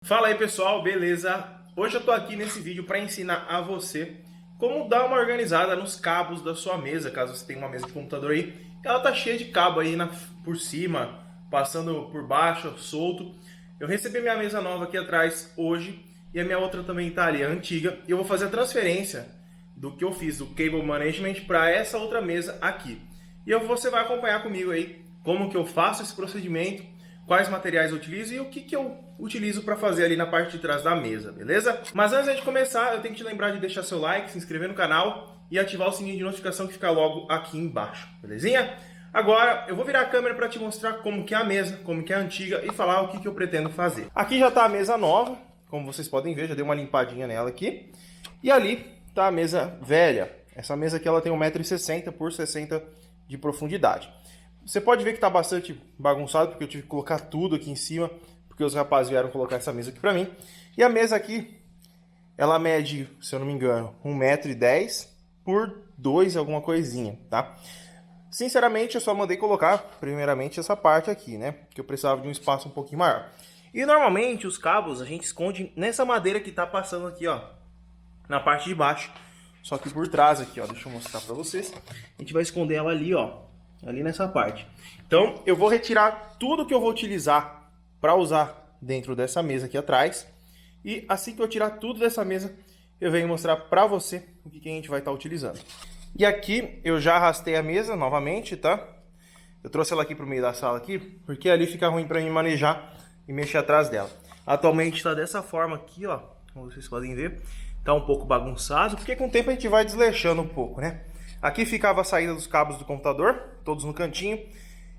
Fala aí pessoal, beleza? Hoje eu tô aqui nesse vídeo para ensinar a você como dar uma organizada nos cabos da sua mesa, caso você tenha uma mesa de computador aí. Ela tá cheia de cabo aí por cima, passando por baixo, solto. Eu recebi minha mesa nova aqui atrás hoje e a minha outra também tá ali, a antiga. E eu vou fazer a transferência do que eu fiz do Cable Management para essa outra mesa aqui. E você vai acompanhar comigo aí como que eu faço esse procedimento, quais materiais eu utilizo e o que eu utilizo para fazer ali na parte de trás da mesa, beleza? Mas antes de começar, eu tenho que te lembrar de deixar seu like, se inscrever no canal e ativar o sininho de notificação que fica logo aqui embaixo, belezinha? Agora eu vou virar a câmera para te mostrar como que é a mesa, como que é a antiga e falar o que eu pretendo fazer. Aqui já está a mesa nova, como vocês podem ver, já dei uma limpadinha nela aqui. E ali está a mesa velha. Essa mesa aqui ela tem 1,60 m por 60 de profundidade. Você pode ver que está bastante bagunçado, porque eu tive que colocar tudo aqui em cima, porque os rapazes vieram colocar essa mesa aqui para mim. E a mesa aqui, ela mede, se eu não me engano, 1,10 m por 2 alguma coisinha, tá? Sinceramente, eu só mandei colocar, primeiramente, essa parte aqui, né? Porque eu precisava de um espaço um pouquinho maior. E normalmente os cabos a gente esconde nessa madeira que tá passando aqui, ó, na parte de baixo. Só que por trás aqui, ó, deixa eu mostrar para vocês. A gente vai esconder ela ali, ó, ali nessa parte. Então, eu vou retirar tudo que eu vou utilizar para usar dentro dessa mesa aqui atrás. E assim que eu tirar tudo dessa mesa, eu venho mostrar para você o que a gente vai estar utilizando. E aqui eu já arrastei a mesa novamente, tá? Eu trouxe ela aqui pro meio da sala aqui, porque ali fica ruim para mim manejar e mexer atrás dela. Atualmente está dessa forma aqui, ó, como vocês podem ver. Tá um pouco bagunçado, porque com o tempo a gente vai desleixando um pouco, né? Aqui ficava a saída dos cabos do computador, todos no cantinho.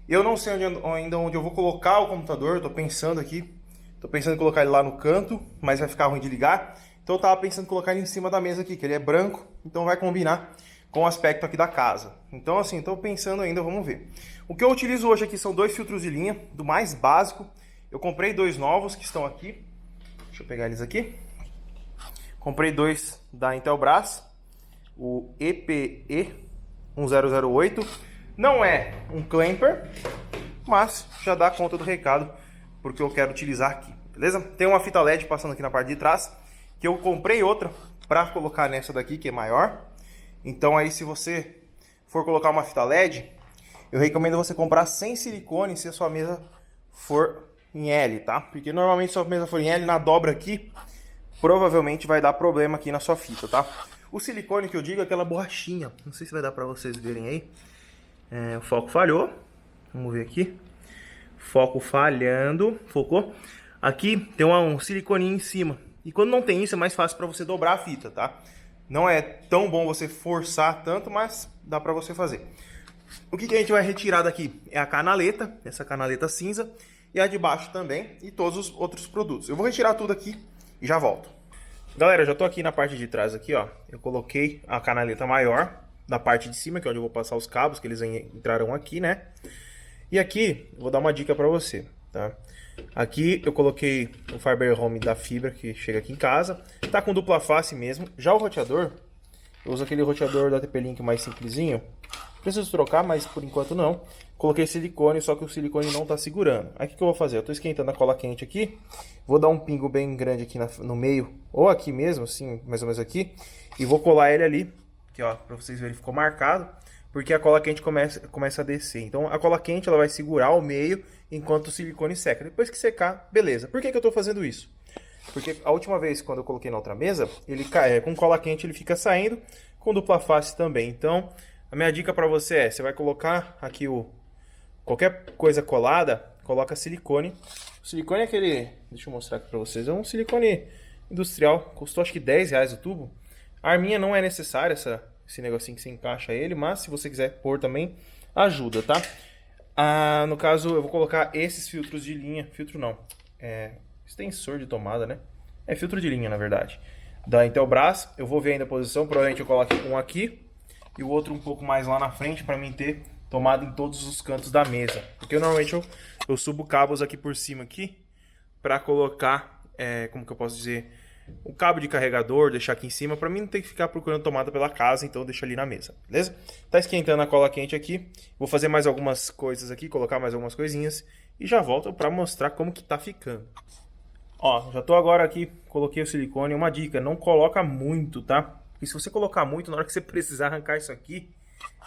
Eu não sei ainda onde eu vou colocar o computador, tô pensando aqui. Tô pensando em colocar ele lá no canto, mas vai ficar ruim de ligar. Então eu tava pensando em colocar ele em cima da mesa aqui, que ele é branco, então vai combinar com o aspecto aqui da casa. Então assim, tô pensando ainda, vamos ver. O que eu utilizo hoje aqui são dois filtros de linha, do mais básico. Eu comprei dois novos que estão aqui. Deixa eu pegar eles aqui. Comprei dois da Intelbras, o EPE 1008. Não é um clamper, mas já dá conta do recado porque eu quero utilizar aqui, beleza? Tem uma fita LED passando aqui na parte de trás, que eu comprei outra para colocar nessa daqui, que é maior. Então aí se você for colocar uma fita LED, eu recomendo você comprar sem silicone se a sua mesa for em L, tá? Porque normalmente se a sua mesa for em L, na dobra aqui, provavelmente vai dar problema aqui na sua fita, tá? O silicone que eu digo é aquela borrachinha. Não sei se vai dar pra vocês verem aí. O foco falhou. Vamos ver aqui. Foco falhando. Focou. Aqui tem um siliconinho em cima. E quando não tem isso, é mais fácil pra você dobrar a fita, tá? Não é tão bom você forçar tanto, mas dá pra você fazer. O que a gente vai retirar daqui? É a canaleta. Essa canaleta cinza. E a de baixo também. E todos os outros produtos. Eu vou retirar tudo aqui e já volto. Galera, eu já tô aqui na parte de trás aqui, ó. Eu coloquei a canaleta maior na parte de cima, que é onde eu vou passar os cabos, que eles entrarão aqui, né? E aqui, eu vou dar uma dica pra você, tá? Aqui eu coloquei o Fiber Home da fibra, que chega aqui em casa. Tá com dupla face mesmo. Já o roteador, eu uso aquele roteador da TP-Link mais simplesinho. Preciso trocar, mas por enquanto não. Coloquei silicone, só que o silicone não tá segurando. Aí o que eu vou fazer? Eu tô esquentando a cola quente aqui. Vou dar um pingo bem grande aqui no meio, ou aqui mesmo, assim, mais ou menos aqui. E vou colar ele ali, que ó, pra vocês verem, ficou marcado. Porque a cola quente começa a descer. Então a cola quente ela vai segurar o meio enquanto o silicone seca. Depois que secar, beleza. Por que eu tô fazendo isso? Porque a última vez, quando eu coloquei na outra mesa, ele com cola quente ele fica saindo, com dupla face também. Então, a minha dica pra você é, você vai colocar aqui qualquer coisa colada, coloca silicone. O silicone é aquele, deixa eu mostrar aqui pra vocês, é um silicone industrial, custou acho que R$10 o tubo. A arminha não é necessária, esse negocinho que você encaixa ele, mas se você quiser pôr também, ajuda, tá? No caso, eu vou colocar esses filtros de linha, filtro não, extensor de tomada, né? É filtro de linha, na verdade, da Intelbras. Eu vou ver ainda a posição, provavelmente eu coloco um aqui e o outro um pouco mais lá na frente para mim ter tomada em todos os cantos da mesa. Porque normalmente eu subo cabos aqui por cima aqui para colocar, como que eu posso dizer, o cabo de carregador, deixar aqui em cima, para mim não ter que ficar procurando tomada pela casa, então eu deixo ali na mesa, beleza? Tá esquentando a cola quente aqui, vou fazer mais algumas coisas aqui, colocar mais algumas coisinhas e já volto para mostrar como que tá ficando. Ó, já tô agora aqui, coloquei o silicone. Uma dica, não coloca muito, tá? Porque se você colocar muito, na hora que você precisar arrancar isso aqui,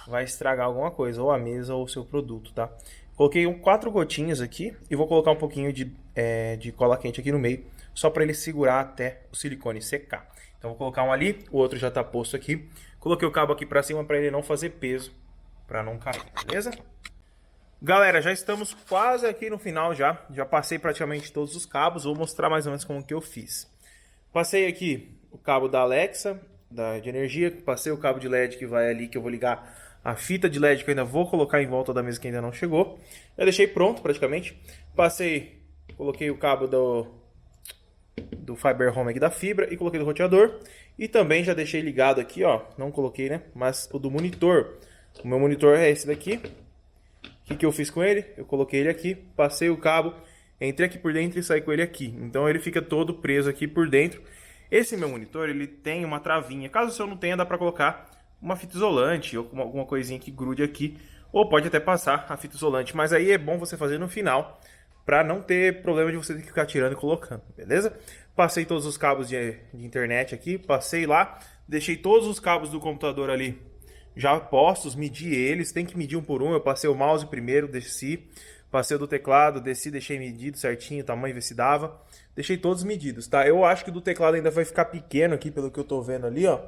vai estragar alguma coisa, ou a mesa ou o seu produto, tá? Coloquei 4 gotinhas aqui e vou colocar um pouquinho de cola quente aqui no meio, só para ele segurar até o silicone secar. Então vou colocar um ali, o outro já tá posto aqui. Coloquei o cabo aqui para cima para ele não fazer peso, para não cair, beleza? Galera, já estamos quase aqui no final já passei praticamente todos os cabos, vou mostrar mais ou menos como que eu fiz. Passei aqui o cabo da Alexa, de energia, passei o cabo de LED que vai ali, que eu vou ligar a fita de LED que eu ainda vou colocar em volta da mesa que ainda não chegou. Já deixei pronto praticamente. Coloquei o cabo do Fiber Home aqui da fibra e coloquei do roteador. E também já deixei ligado aqui, ó, não coloquei, né, mas o do monitor. O meu monitor é esse daqui. O que eu fiz com ele? Eu coloquei ele aqui, passei o cabo, entrei aqui por dentro e saí com ele aqui. Então ele fica todo preso aqui por dentro. Esse meu monitor, ele tem uma travinha. Caso o seu não tenha, dá pra colocar uma fita isolante ou alguma coisinha que grude aqui. Ou pode até passar a fita isolante. Mas aí é bom você fazer no final, pra não ter problema de você ter que ficar tirando e colocando, beleza? Passei todos os cabos de internet aqui, passei lá, deixei todos os cabos do computador ali já postos, medi eles, tem que medir um por um. Eu passei o mouse primeiro, desci, passei o do teclado, desci, deixei medido certinho, o tamanho, ver se dava. Deixei todos medidos, tá? Eu acho que o do teclado ainda vai ficar pequeno aqui, pelo que eu tô vendo ali, ó.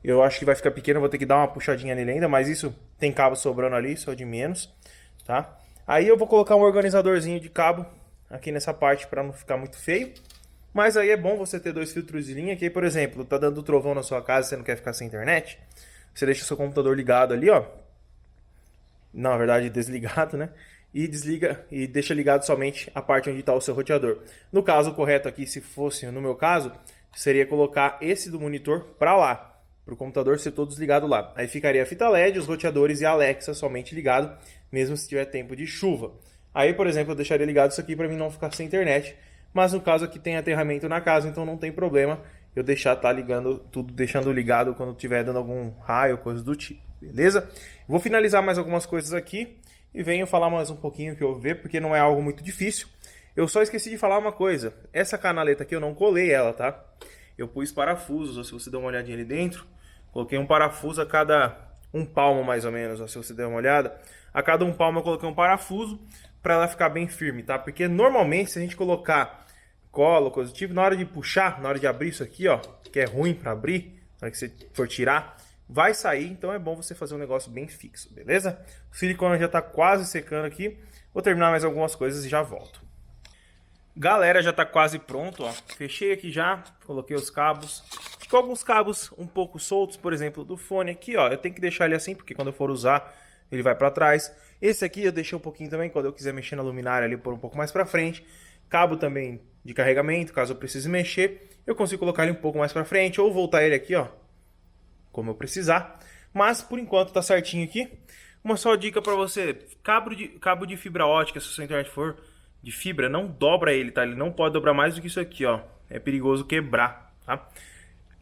Eu acho que vai ficar pequeno, vou ter que dar uma puxadinha nele ainda, mas isso tem cabo sobrando ali, só de menos, tá? Aí eu vou colocar um organizadorzinho de cabo aqui nessa parte para não ficar muito feio. Mas aí é bom você ter 2 filtros de linha, que aí, por exemplo, tá dando trovão na sua casa e você não quer ficar sem internet. Você deixa o seu computador ligado ali, ó. Não, na verdade, desligado, né? E desliga e deixa ligado somente a parte onde está o seu roteador. No caso correto aqui, se fosse no meu caso, seria colocar esse do monitor para lá, para o computador ser todo desligado lá. Aí ficaria a fita LED, os roteadores e a Alexa somente ligado, mesmo se tiver tempo de chuva. Aí, por exemplo, eu deixaria ligado isso aqui para mim não ficar sem internet. Mas no caso aqui tem aterramento na casa, então não tem problema eu deixar ligando tudo, deixando ligado quando estiver dando algum raio, coisa do tipo, beleza? Vou finalizar mais algumas coisas aqui e venho falar mais um pouquinho que eu ver, porque não é algo muito difícil. Eu só esqueci de falar uma coisa, essa canaleta aqui eu não colei ela, tá? Eu pus parafusos, ó, se você der uma olhadinha ali dentro, coloquei um parafuso a cada um palmo mais ou menos, ó, se você der uma olhada. A cada um palmo eu coloquei um parafuso para ela ficar bem firme, tá? Porque normalmente se a gente colocar cola, coisa do tipo, na hora de puxar, na hora de abrir isso aqui, ó, que é ruim para abrir, na hora que você for tirar, vai sair, então é bom você fazer um negócio bem fixo, beleza? O silicone já tá quase secando aqui, vou terminar mais algumas coisas e já volto. Galera, já tá quase pronto, ó, fechei aqui já, coloquei os cabos, ficou alguns cabos um pouco soltos, por exemplo, do fone aqui, ó, eu tenho que deixar ele assim, porque quando eu for usar, ele vai para trás. Esse aqui eu deixei um pouquinho também, quando eu quiser mexer na luminária ali, pôr um pouco mais para frente. Cabo também de carregamento, caso eu precise mexer, eu consigo colocar ele um pouco mais para frente ou voltar ele aqui, ó, como eu precisar. Mas por enquanto tá certinho aqui. Uma só dica para você, cabo de fibra ótica, se a sua internet for de fibra, não dobra ele, tá? Ele não pode dobrar mais do que isso aqui, ó. É perigoso quebrar, tá?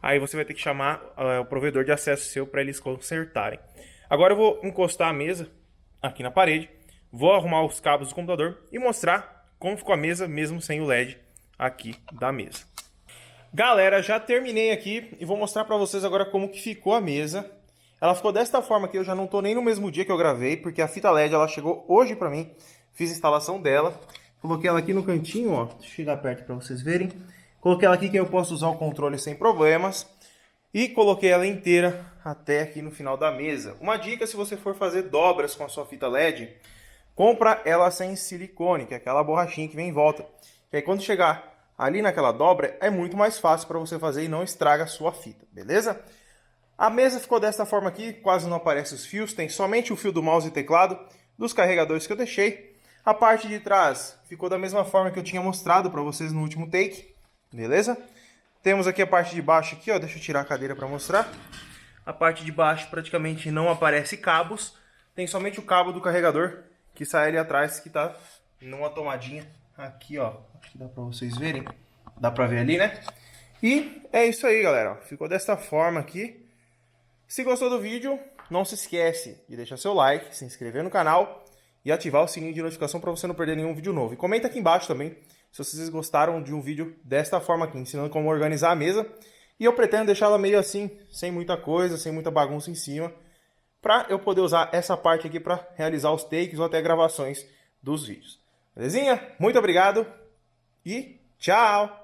Aí você vai ter que chamar o provedor de acesso seu para eles consertarem. Agora eu vou encostar a mesa aqui na parede, vou arrumar os cabos do computador e mostrar como ficou a mesa mesmo sem o LED aqui da mesa. Galera, já terminei aqui e vou mostrar para vocês agora como que ficou a mesa. Ela ficou desta forma aqui, eu já não tô nem no mesmo dia que eu gravei, porque a fita LED ela chegou hoje para mim, fiz a instalação dela, coloquei ela aqui no cantinho, ó, deixa eu chegar perto para vocês verem. Coloquei ela aqui que eu posso usar o controle sem problemas e coloquei ela inteira até aqui no final da mesa. Uma dica, se você for fazer dobras com a sua fita LED, compra ela sem silicone, que é aquela borrachinha que vem em volta. Que aí quando chegar ali naquela dobra, é muito mais fácil para você fazer e não estraga a sua fita, beleza? A mesa ficou dessa forma aqui, quase não aparece os fios, tem somente o fio do mouse e teclado, dos carregadores que eu deixei. A parte de trás ficou da mesma forma que eu tinha mostrado para vocês no último take, beleza? Temos aqui a parte de baixo aqui, ó, deixa eu tirar a cadeira para mostrar. A parte de baixo praticamente não aparece cabos, tem somente o cabo do carregador que sai ali atrás, que tá numa tomadinha aqui, ó. Acho que dá pra vocês verem. Dá pra ver ali, né? E é isso aí, galera. Ficou desta forma aqui. Se gostou do vídeo, não se esquece de deixar seu like, se inscrever no canal e ativar o sininho de notificação para você não perder nenhum vídeo novo. E comenta aqui embaixo também se vocês gostaram de um vídeo desta forma aqui, ensinando como organizar a mesa. E eu pretendo deixá-la meio assim, sem muita coisa, sem muita bagunça em cima, para eu poder usar essa parte aqui para realizar os takes ou até gravações dos vídeos. Belezinha? Muito obrigado e tchau!